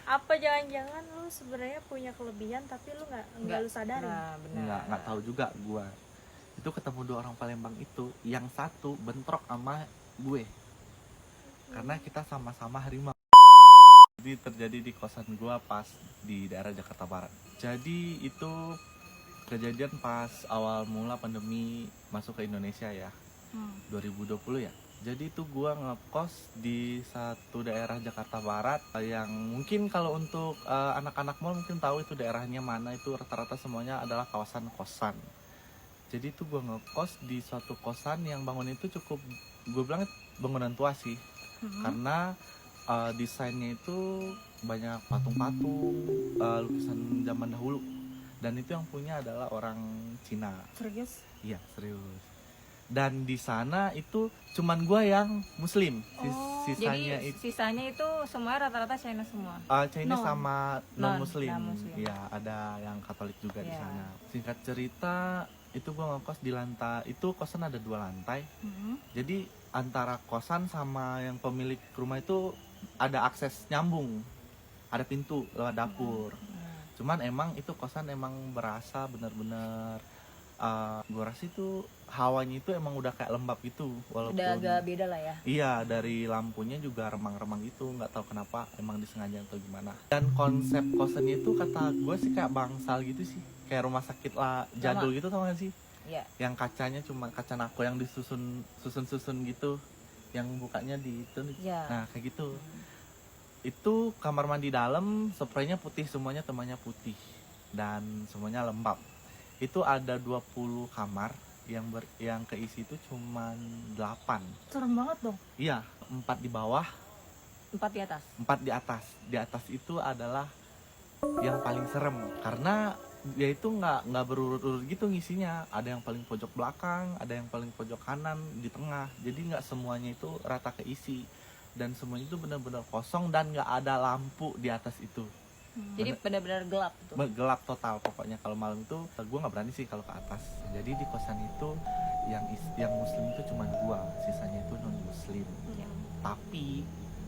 Apa jangan-jangan lu sebenarnya punya kelebihan tapi lu nggak lu sadarin? Nah, benar. Nggak tahu juga gua. Itu ketemu dua orang Palembang itu, yang satu bentrok sama gue. Karena kita sama-sama harimau. Jadi terjadi di kosan gua pas di daerah Jakarta Barat. Jadi itu kejadian pas awal mula pandemi masuk ke Indonesia ya. 2020 ya. Jadi itu gua ngekos di satu daerah Jakarta Barat yang mungkin kalau untuk anak-anak mall mungkin tahu itu daerahnya mana, itu rata-rata semuanya adalah kawasan kosan. Jadi itu gua ngekos di suatu kosan yang bangunan itu cukup, gue bilang bangunan tua sih. Karena desainnya itu banyak patung-patung, lukisan zaman dahulu. Dan itu yang punya adalah orang Cina. Serius? Iya, serius. Dan di sana itu cuman gua yang muslim. Sisanya Jadi itu sisanya itu semuanya rata-rata China semua. Chinese Non. sama non muslim. Non-muslim. Iya, ada yang Katolik juga di Iya. sana. Singkat cerita, itu gua ngekos di lantai. Itu kosan ada 2 lantai. Jadi antara kosan sama yang pemilik rumah itu ada akses nyambung. Ada pintu lewat dapur. Cuman emang itu kosan emang berasa bener-bener gue rasa itu hawanya itu emang udah kayak lembab gitu, walaupun Udah agak beda lah ya. iya, dari lampunya juga remang-remang gitu, nggak tahu kenapa, emang disengaja atau gimana. Dan konsep kosannya itu kata gue sih kayak bangsal gitu sih, kayak rumah sakit lah jadul gitu, tau gak sih? Iya. Yang kacanya cuma kaca nako yang disusun gitu, yang bukanya di itu. Iya. Nah kayak gitu. Itu kamar mandi dalam, spraynya putih semuanya, temannya putih dan semuanya lembab. Itu ada 20 kamar yang keisi itu cuman 8. Serem banget dong. Iya, 4 di bawah, 4 di atas. 4 di atas. Di atas itu adalah yang paling serem karena dia itu nggak berurut-urut gitu ngisinya. Ada yang paling pojok belakang, ada yang paling pojok kanan, di tengah. Jadi nggak semuanya itu rata keisi, dan semuanya itu benar-benar kosong dan nggak ada lampu di atas itu. Jadi benar-benar gelap tuh. Gelap total pokoknya. Kalau malam itu gue nggak berani sih kalau ke atas. Jadi di kosan itu yang muslim itu cuma 2, sisanya itu non muslim. Iya. Tapi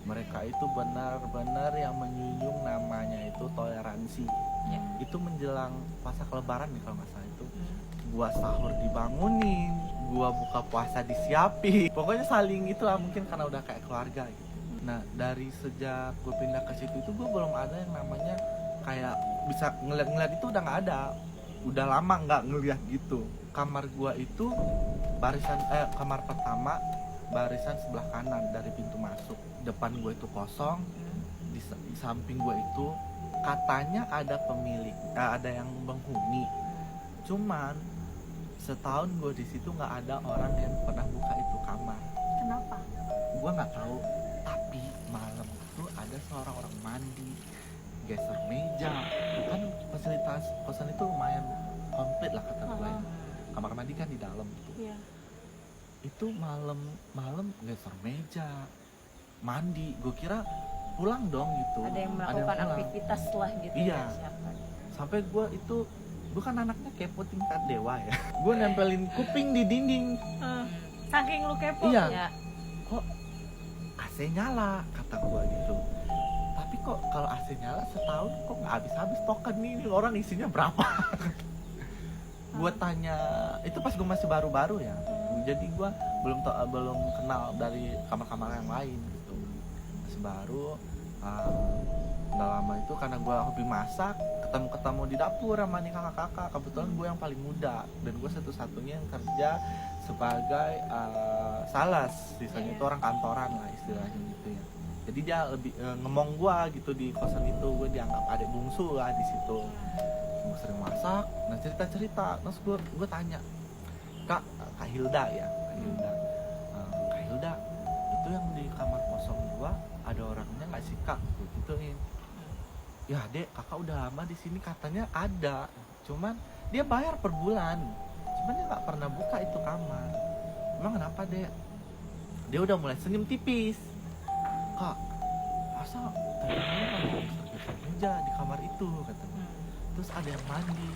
mereka itu benar-benar yang menyunjung namanya itu toleransi. Iya. Itu menjelang masa lebaran nih kalau nggak salah itu, gua sahur dibangunin, gua buka puasa disiapin, pokoknya saling itulah, mungkin karena udah kayak keluarga gitu. Nah dari sejak gue pindah ke situ itu gue belum ada yang namanya kayak bisa ngeliat itu, udah nggak ada, udah lama nggak ngeliat gitu. Kamar gua itu barisan kamar pertama barisan sebelah kanan dari pintu masuk, depan gue itu kosong, di samping gue itu katanya ada pemilik, ada yang penghuni. Cuman setahun gue di situ nggak ada orang yang pernah buka itu kamar. Kenapa? Gue nggak tahu. Tapi malam itu ada seorang orang mandi, geser meja. Kan fasilitas kosan itu lumayan komplit lah kata gue. Kamar mandi kan di dalam tuh. Iya. Itu malam geser meja, mandi. Gue kira pulang dong gitu. Ada yang melakukan pulang. aktivitas lah gitu. Iya. Ya, siapa. Sampai gue itu, gue kan anaknya kepo tingkat dewa ya. Gue nempelin kuping di dinding. Saking lu kepo. Iya. Ya. Kok AC nyala, kata gue gitu. Tapi kok kalau AC nyala setahun kok nggak habis-habis token nih, ini orang isinya berapa? Gue tanya, itu pas gue masih baru-baru ya. Jadi gue belum kenal dari kamar-kamar yang lain gitu. Masih baru. Udah lama itu karena gue hobi masak, ketemu di dapur sama nih kakak-kakak. Kebetulan gue yang paling muda dan gue satu-satunya yang kerja sebagai sales, sisanya itu orang kantoran lah istilahnya gitu ya. Jadi dia lebih ngemong gue gitu di kosan itu, gue dianggap adik bungsu lah di situ. Gue sering masak, nah cerita-cerita, terus gue tanya, Kak Hilda ya, Kak Hilda, itu yang di kamar kosong gua ada orangnya nggak sih Kak? Gue gituin. Ya Dek, kakak udah lama di sini, katanya ada, cuman dia bayar per bulan, cuman dia nggak pernah buka itu kamar. Emang kenapa Dek? Dia udah mulai senyum tipis. Kak, masa tadinya nggak geser meja di kamar itu, katanya. Terus ada yang mandi.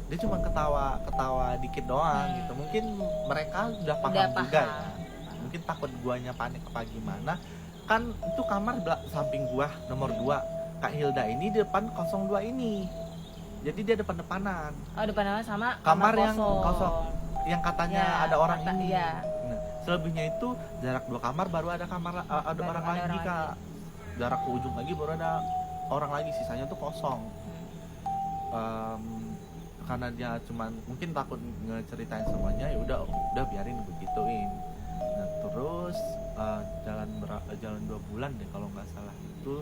Dia cuma ketawa dikit doang gitu. Mungkin mereka udah paham juga ya. Mungkin takut guanya panik apa gimana. Kan itu kamar samping gua nomor 2. Kak Hilda ini di depan 02 ini. Jadi dia depan-depanan. Oh, depan sama Kamar yang kosong. kosong. Yang katanya Ya, ada orang kata- ini. iya. Nah, selebihnya itu jarak 2 kamar baru ada kamar ada Baru orang ada lagi orang Kak. Jarak ke ujung lagi baru ada orang lagi, sisanya tuh kosong. Karena dia cuman mungkin takut ngeceritain semuanya, ya udah biarin begituin. Nah terus jalan 2 bulan deh kalau nggak salah itu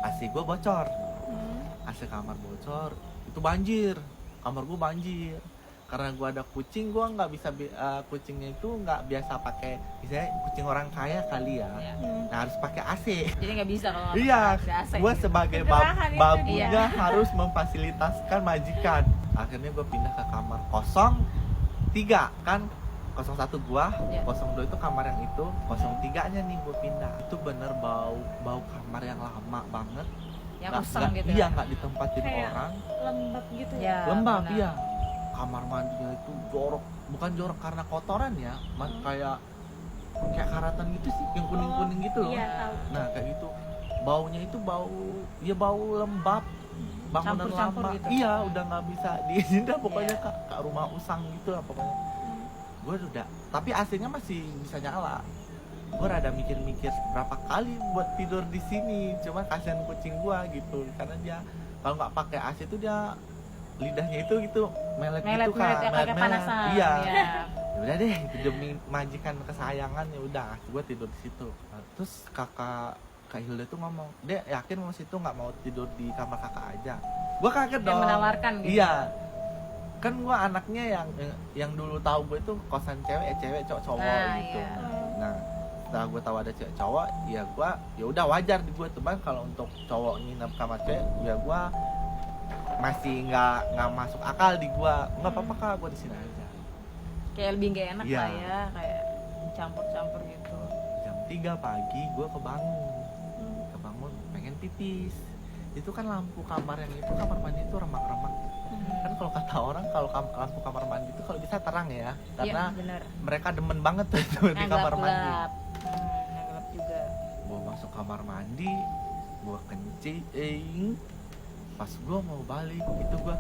AC gue bocor, AC kamar bocor, itu banjir, kamar gue banjir. Karena gue ada kucing, gue nggak bisa kucingnya itu nggak biasa pakai, misalnya kucing orang kaya kali ya, Iya. nah harus pakai AC. Jadi nggak bisa kalau nggak Iya, pakai AC gue gitu. sebagai Kegerahan itu babunya dia. harus memfasilitaskan majikan. Akhirnya gue pindah ke kamar 03 kan, 01 gua, Iya. 02 itu kamar yang itu, 03-nya nih gue pindah. Itu bener bau kamar yang lama banget. Yang Nggak- kosong nggak- gitu. Iya, nggak ditempatin Kayak orang. lembab gitu Ya, Lembab, benar. iya. Kamar mandinya itu jorok, bukan jorok karena kotoran ya, kayak karatan gitu sih, yang kuning-kuning gitu loh. Iya, tahu. Nah kayak gitu, baunya itu bau lembab, bangunan Campur-campur lama. gitu. Iya, udah nggak bisa diizinkan pokoknya Iya. kak rumah usang gitu lah pokoknya. Gue udah, tapi AC-nya masih bisa nyala. Gue rada mikir-mikir berapa kali buat tidur di sini, cuma kasihan kucing gue gitu, karena dia kalau nggak pakai AC itu dia lidahnya itu gitu melet gitu kan, Melet-melet ya, kayak melet-melet. panasan. Iya. Iya. Ya udah deh, itu demi majikan kesayangan, ya udah gue tidur di situ. Nah, terus Kak Hilda tuh ngomong, "Dek, yakin mau situ nggak mau tidur di kamar kakak aja?" Gue kaget Yang dong. menawarkan gitu. Iya, kan gue anaknya yang dulu tahu gue tuh kosan cewek cowok Nah, gitu. iya. Nah setelah gue tahu ada cewek cowok, ya gue ya udah wajar di gue, teman kalau untuk cowok nginep kamar cewek ya gue masih nggak masuk akal di gue. Nggak apa-apa kak, gue di sini aja. Kayak lebih nggak enak Iya. lah ya, kayak campur-campur gitu. Jam 3 pagi gue kebangun pengen pipis. Itu kan lampu kamar yang itu, kamar mandi itu remang-remang. Kan kalau kata orang kalau lampu kamar mandi itu kalau bisa terang ya, karena Iya, bener. mereka demen banget tuh itu di Yang kamar mandi. gelap-gelap. Yang gelap juga. Gue masuk kamar mandi, gue kencing, pas gue mau balik itu gue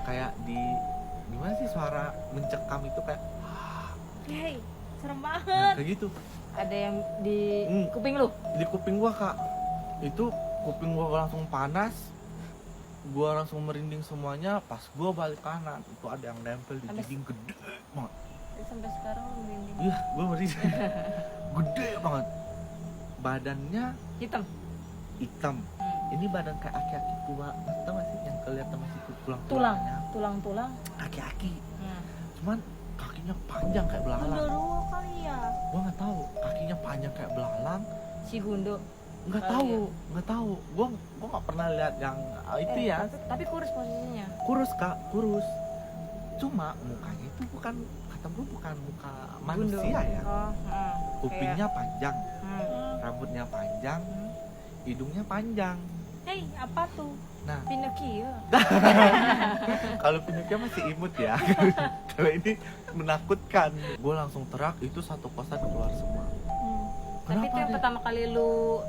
kayak gimana sih suara mencekam itu kayak Hei, serem nah, banget. kayak gitu Ada yang di Hmm. kuping lu? di kuping gue kak. Itu kuping gue langsung panas, gue langsung merinding semuanya. Pas gue balik kanan itu ada yang nempel di Sampai- dinding gede banget. Sampai sekarang lu merinding. Iya, gue merinding. Gede banget, badannya Hitam. hitam. Ini badan kayak aki-aki tua, tau gak sih yang kelihatan masih Tulang. tulang-tulangnya? Tulang-tulang. Aki-aki, Hmm. cuman kakinya panjang kayak belalang. Genderuwo kali ya. Gue nggak tahu, kakinya panjang kayak belalang. Si Gundo. Nggak Kali tahu, ya. nggak tahu. Gue nggak pernah lihat yang itu ya. Tapi kurus posisinya. Kurus kak, kurus. Cuma mukanya itu bukan, kata gue bukan muka manusia ya. Oh, Kupingnya panjang, Hmm. rambutnya panjang, hidungnya panjang. Hei, apa tuh? Nah, Pinocchio. kalau Pinocchio masih imut ya. Kalau ini menakutkan. Gue langsung teriak, itu satu kosan keluar semua. Tapi itu yang Dek? pertama kali lu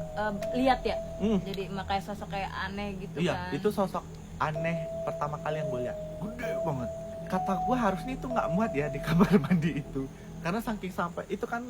lihat ya. Hmm, Jadi makanya sosok kayak aneh gitu iya, kan. itu sosok aneh pertama kali yang gue lihat. Gede banget. Kata gue harusnya itu nggak muat ya di kamar mandi itu. Karena saking sampai itu kan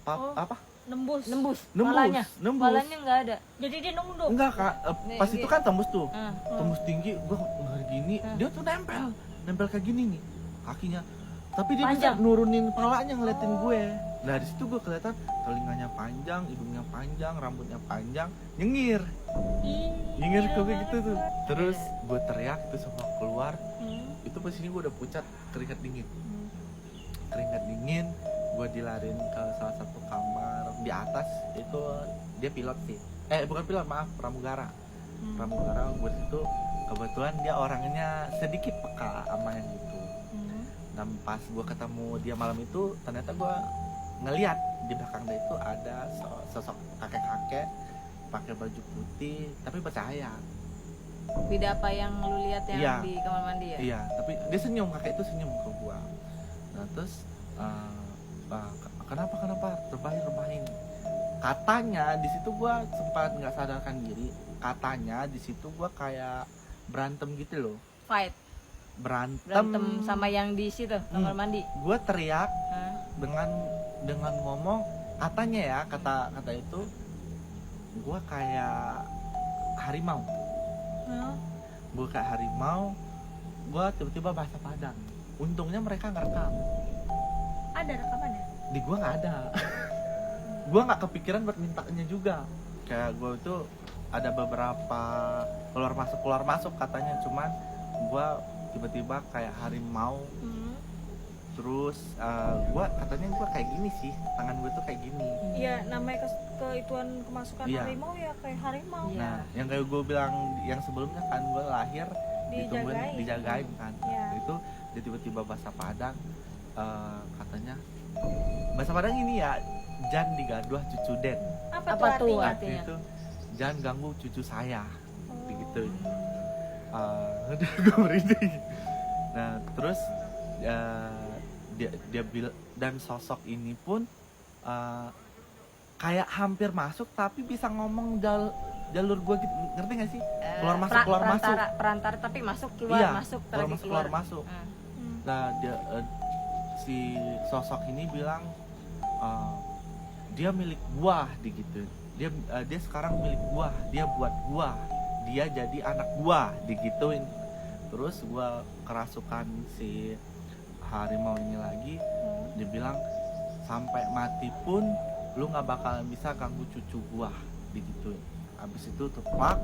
Oh. apa? Nembus. nembus. Nembus, Palanya. nembus. Palanya nggak ada. Jadi dia nunduk. Enggak kak, Nih, pas ini. itu kan tembus tuh. Hmm. Tembus tinggi, gue ngeri gini, dia tuh nempel kayak gini nih kakinya. Tapi dia Panjang. bisa nurunin palanya ngeliatin gue. Nah dari situ gue kelihatan telinganya panjang, hidungnya panjang, rambutnya panjang, nyengir Ih, ke gue gila gitu tuh. banget. Terus gue teriak tuh semua keluar. Hmm. Itu posisinya gue udah pucat, keringat dingin. Hmm. Keringat dingin, gue dilarin ke salah satu kamar di atas. Itu dia pilot sih. Bukan pilot, maaf, pramugara. Pramugara gue situ kebetulan dia orangnya sedikit peka sama yang gitu. Dan pas gue ketemu dia malam itu, ternyata gue ngeliat di belakang dia itu ada sosok kakek-kakek pakai baju putih tapi bercahaya. Beda apa yang lu lihat yang Iya. di kamar mandi ya? Iya, tapi dia senyum, kakek itu senyum ke gue. Nah terus kenapa rebahin. katanya di situ gue sempat nggak sadarkan diri, katanya di situ gue kayak berantem gitu loh. Fight. Berantem Sama yang di situ kamar mandi. gue teriak Hah? dengan ngomong, katanya ya, kata itu gue kayak harimau. Gue kayak harimau, gue tiba-tiba bahasa Padang. Untungnya mereka ngerekam. Ada rekamannya? Di gue nggak ada. Gue nggak kepikiran buat mintanya juga. Kayak gue itu ada beberapa keluar masuk katanya, cuman gue tiba-tiba kayak harimau. Terus gue katanya gue kayak gini sih, tangan gue tuh kayak gini. Iya, namanya keituan kemasukan Iya. harimau ya kayak harimau. Iya. Nah, yang kayak gue bilang yang sebelumnya kan, gue lahir Dijagain. dijagain kan. Iya. Itu dia tiba-tiba bahasa Padang, katanya bahasa Padang ini ya, jangan digaduh cucu Den. Apa Apa tuh tuh artinya? artinya? Itu jangan ganggu cucu saya, Oh. begitu. Udah gue merinding. Nah terus dia bilang, dan sosok ini pun kayak hampir masuk tapi bisa ngomong jalur gue gitu, ngerti gak sih? Keluar masuk, keluar masuk. Perantara tapi masuk keluar Iya, masuk keluar lagi masuk, keluar masuk. Hmm. Nah si sosok ini bilang dia milik gua, digituin. Dia sekarang milik gua, dia buat gua, dia jadi anak gua, digituin. Terus gua kerasukan si harimau ini lagi. Dia bilang sampai mati pun lu nggak bakalan bisa ganggu cucu gua, digituin. Abis itu tepak,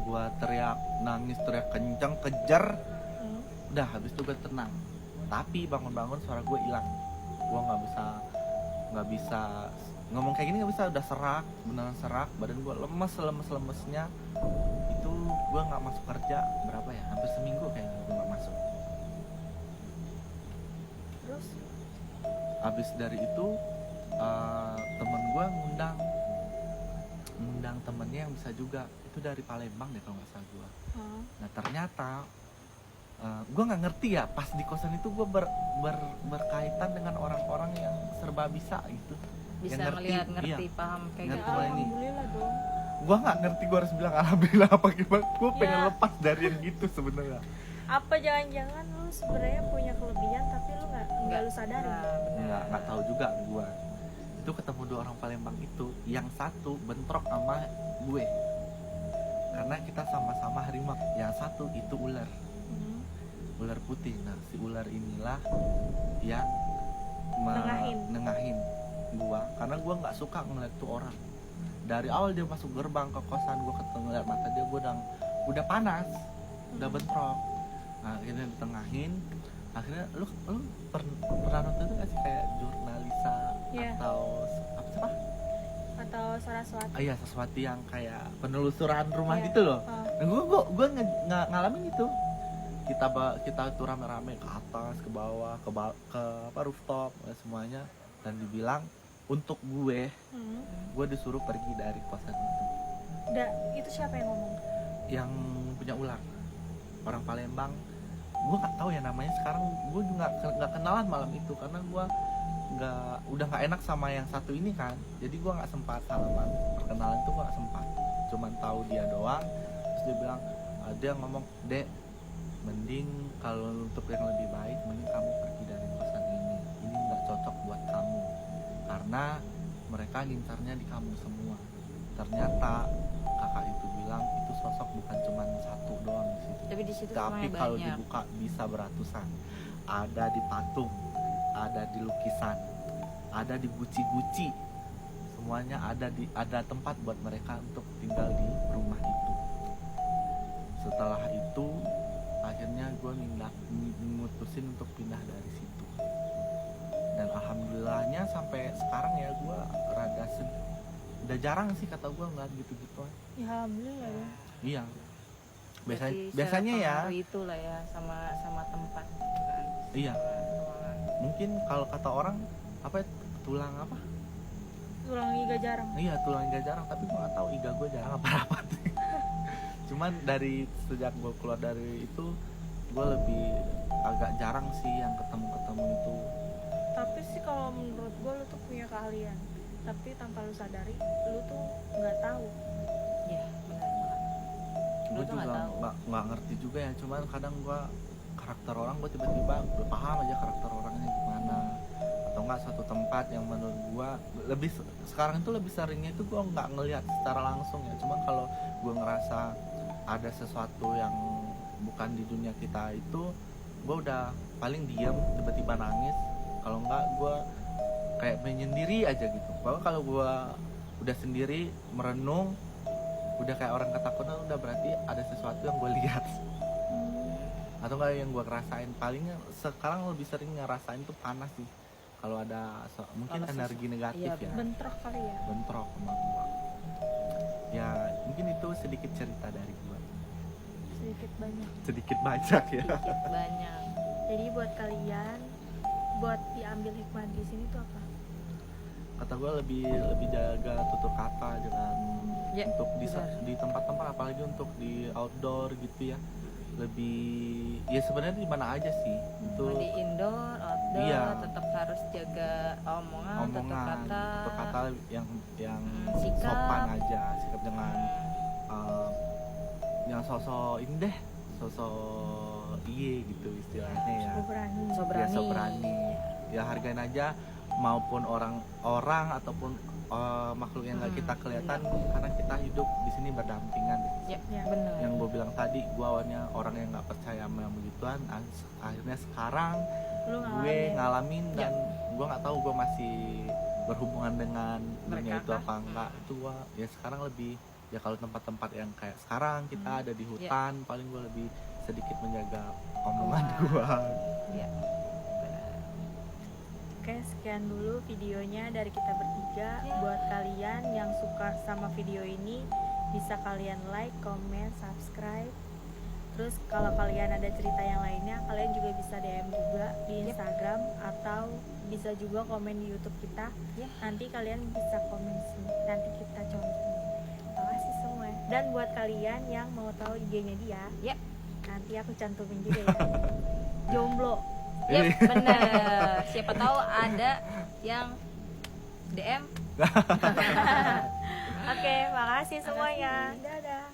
gua teriak nangis, teriak kencang, kejar. Udah habis itu gue tenang, tapi bangun-bangun suara gue hilang. Gue nggak bisa ngomong kayak gini, nggak bisa, udah serak, beneran serak, badan gue lemesnya. Itu gue nggak masuk kerja berapa ya, hampir seminggu kayaknya gue nggak masuk. Terus? Abis dari itu temen gue ngundang temennya yang bisa juga, itu dari Palembang deh kalau nggak salah gue. Nah ternyata gue nggak ngerti ya, pas di kosan itu gue berkaitan dengan orang-orang yang serba bisa gitu, bisa yang melihat iya, ngerti paham kayak ngerti gitu. lah ini. Alhamdulillah dong. Gue nggak ngerti, gue harus bilang alhamdulillah apa gimana. Gue pengen Ya. lepas dari yang gitu sebenarnya. Apa jangan-jangan lu sebenarnya punya kelebihan tapi lu nggak lu sadari? Nggak tahu juga gue. Itu ketemu dua orang Palembang itu, yang satu bentrok sama gue karena kita sama-sama harimau, yang satu itu ular putih. Nah si ular inilah yang nengahin gua, karena gua nggak suka ngeliat tuh orang. Dari awal dia masuk gerbang ke kosan, gua ketemu ngeliat mata dia, gua udah panas, udah bentrok. Nah akhirnya ditengahin. Akhirnya lu pernah nonton itu nggak sih kayak Jurnalisa? Iya. Atau apa? Atau Saraswati? Iya, sesuatu yang kayak penelusuran rumah Iya. gitu loh. Oh. Nah, gue ngalamin itu. Kita tuh rame-rame ke atas, ke bawah, ke rooftop, semuanya, dan dibilang untuk gue disuruh pergi dari kosan itu. Itu siapa yang ngomong? Yang punya ular, orang Palembang. Gue nggak tahu ya namanya sekarang. Gue juga nggak kenalan malam itu karena gue udah nggak enak sama yang satu ini kan. Jadi gue nggak sempat salaman, perkenalan tuh gue nggak sempat. Cuman tahu dia doang. Terus dia bilang, dia ngomong, "Dek, mending kalau untuk yang lebih baik mending kamu pergi dari kosan ini nggak cocok buat kamu karena mereka ngincarnya di kamu semua." Ternyata kakak itu bilang itu sosok bukan cuma satu doang di situ, Tapi di situ tapi semuanya kalau banyak. dibuka bisa beratusan. Ada di patung, ada di lukisan, ada di guci-guci, semuanya ada tempat buat mereka untuk tinggal di rumah itu. Setelah itu akhirnya gue mutusin untuk pindah dari situ, dan alhamdulillahnya sampai sekarang ya gue rada udah jarang sih kata gue ngeliat gitu-gituan. Ya alhamdulillah ya. Iya, Berarti biasanya ya sepengaruh itulah ya sama tempat gitu kan. iya, Sama ruangan. mungkin kalau kata orang apa, tulang apa, Tulang iga jarang. iya tulang iga jarang, tapi gue nggak tahu iga gue jarang apa rapat. Cuman dari sejak gue keluar dari itu, gue lebih agak jarang sih yang ketemu itu. Tapi sih kalau menurut gue lu tuh punya keahlian. tapi tanpa lu sadari lu tuh nggak tahu. Ya benar banget. Lu Gue tuh juga nggak tahu. nggak ngerti juga ya, cuman kadang gue karakter orang gue tiba-tiba udah paham aja karakter orangnya gimana, atau enggak suatu tempat yang menurut gue lebih sekarang itu lebih seringnya itu gue nggak ngelihat secara langsung ya, cuman kalau gue ngerasa ada sesuatu yang bukan di dunia kita itu gue udah paling diam, tiba-tiba nangis, kalau enggak gue kayak menyendiri aja gitu. Bahwa kalau gue udah sendiri merenung, udah kayak orang ketakutan, udah berarti ada sesuatu yang gue lihat atau enggak yang gue ngerasain. Palingnya sekarang lebih sering ngerasain tuh panas sih, kalau ada mungkin Kalau energi negatif iya, ya, Bentrok kali ya. bentrok sama gue ya. Mungkin itu sedikit cerita dari gue, Sedikit banyak. sedikit banyak ya. Dikit banyak. Jadi buat kalian, buat diambil hikmah di sini tuh apa? Kata gue lebih jaga tutur kata dengan Ya, untuk benar. di tempat-tempat, apalagi untuk di outdoor gitu ya, lebih ya sebenarnya di mana aja sih itu Mau di indoor, outdoor, Iya. tetap harus jaga omongan, tutur omongan, kata, tutur kata yang sikap. sopan aja, sikap jangan yang sosok ini deh, sosok iye gitu istilahnya ya. Gue berani. So Ya, berani. so berani. Ya hargain aja, maupun orang ataupun makhluk yang nggak kita kelihatan, karena kita hidup di sini berdampingan. Ya, Ya. benar. Yang gue bilang tadi, gue awalnya orang yang nggak percaya sama begituan, akhirnya sekarang Lu gue ngalamin. ngalamin Ya. dan gue nggak tahu gue masih berhubungan dengan dunia Mereka itu apa kah? enggak. Itu gue ya sekarang lebih, ya kalau tempat-tempat yang kayak sekarang kita ada di Ya. hutan, paling gue lebih sedikit menjaga omongan Omongan. gue. Ya. Benar. Oke, sekian dulu videonya dari kita bertiga. Ya. Buat kalian yang suka sama video ini, bisa kalian like, comment, subscribe. Terus kalau kalian ada cerita yang lainnya, kalian juga bisa DM juga di Yep. Instagram, atau bisa juga komen di YouTube kita. Ya. Nanti kalian bisa komen di sini, nanti kita contohin. Terima kasih semua. Dan buat kalian yang mau tahu IG-nya dia, Ya. nanti aku cantumin juga ya. Jomblo. Ya, benar. Siapa tahu ada yang DM. Oke, makasih semuanya. Dadah.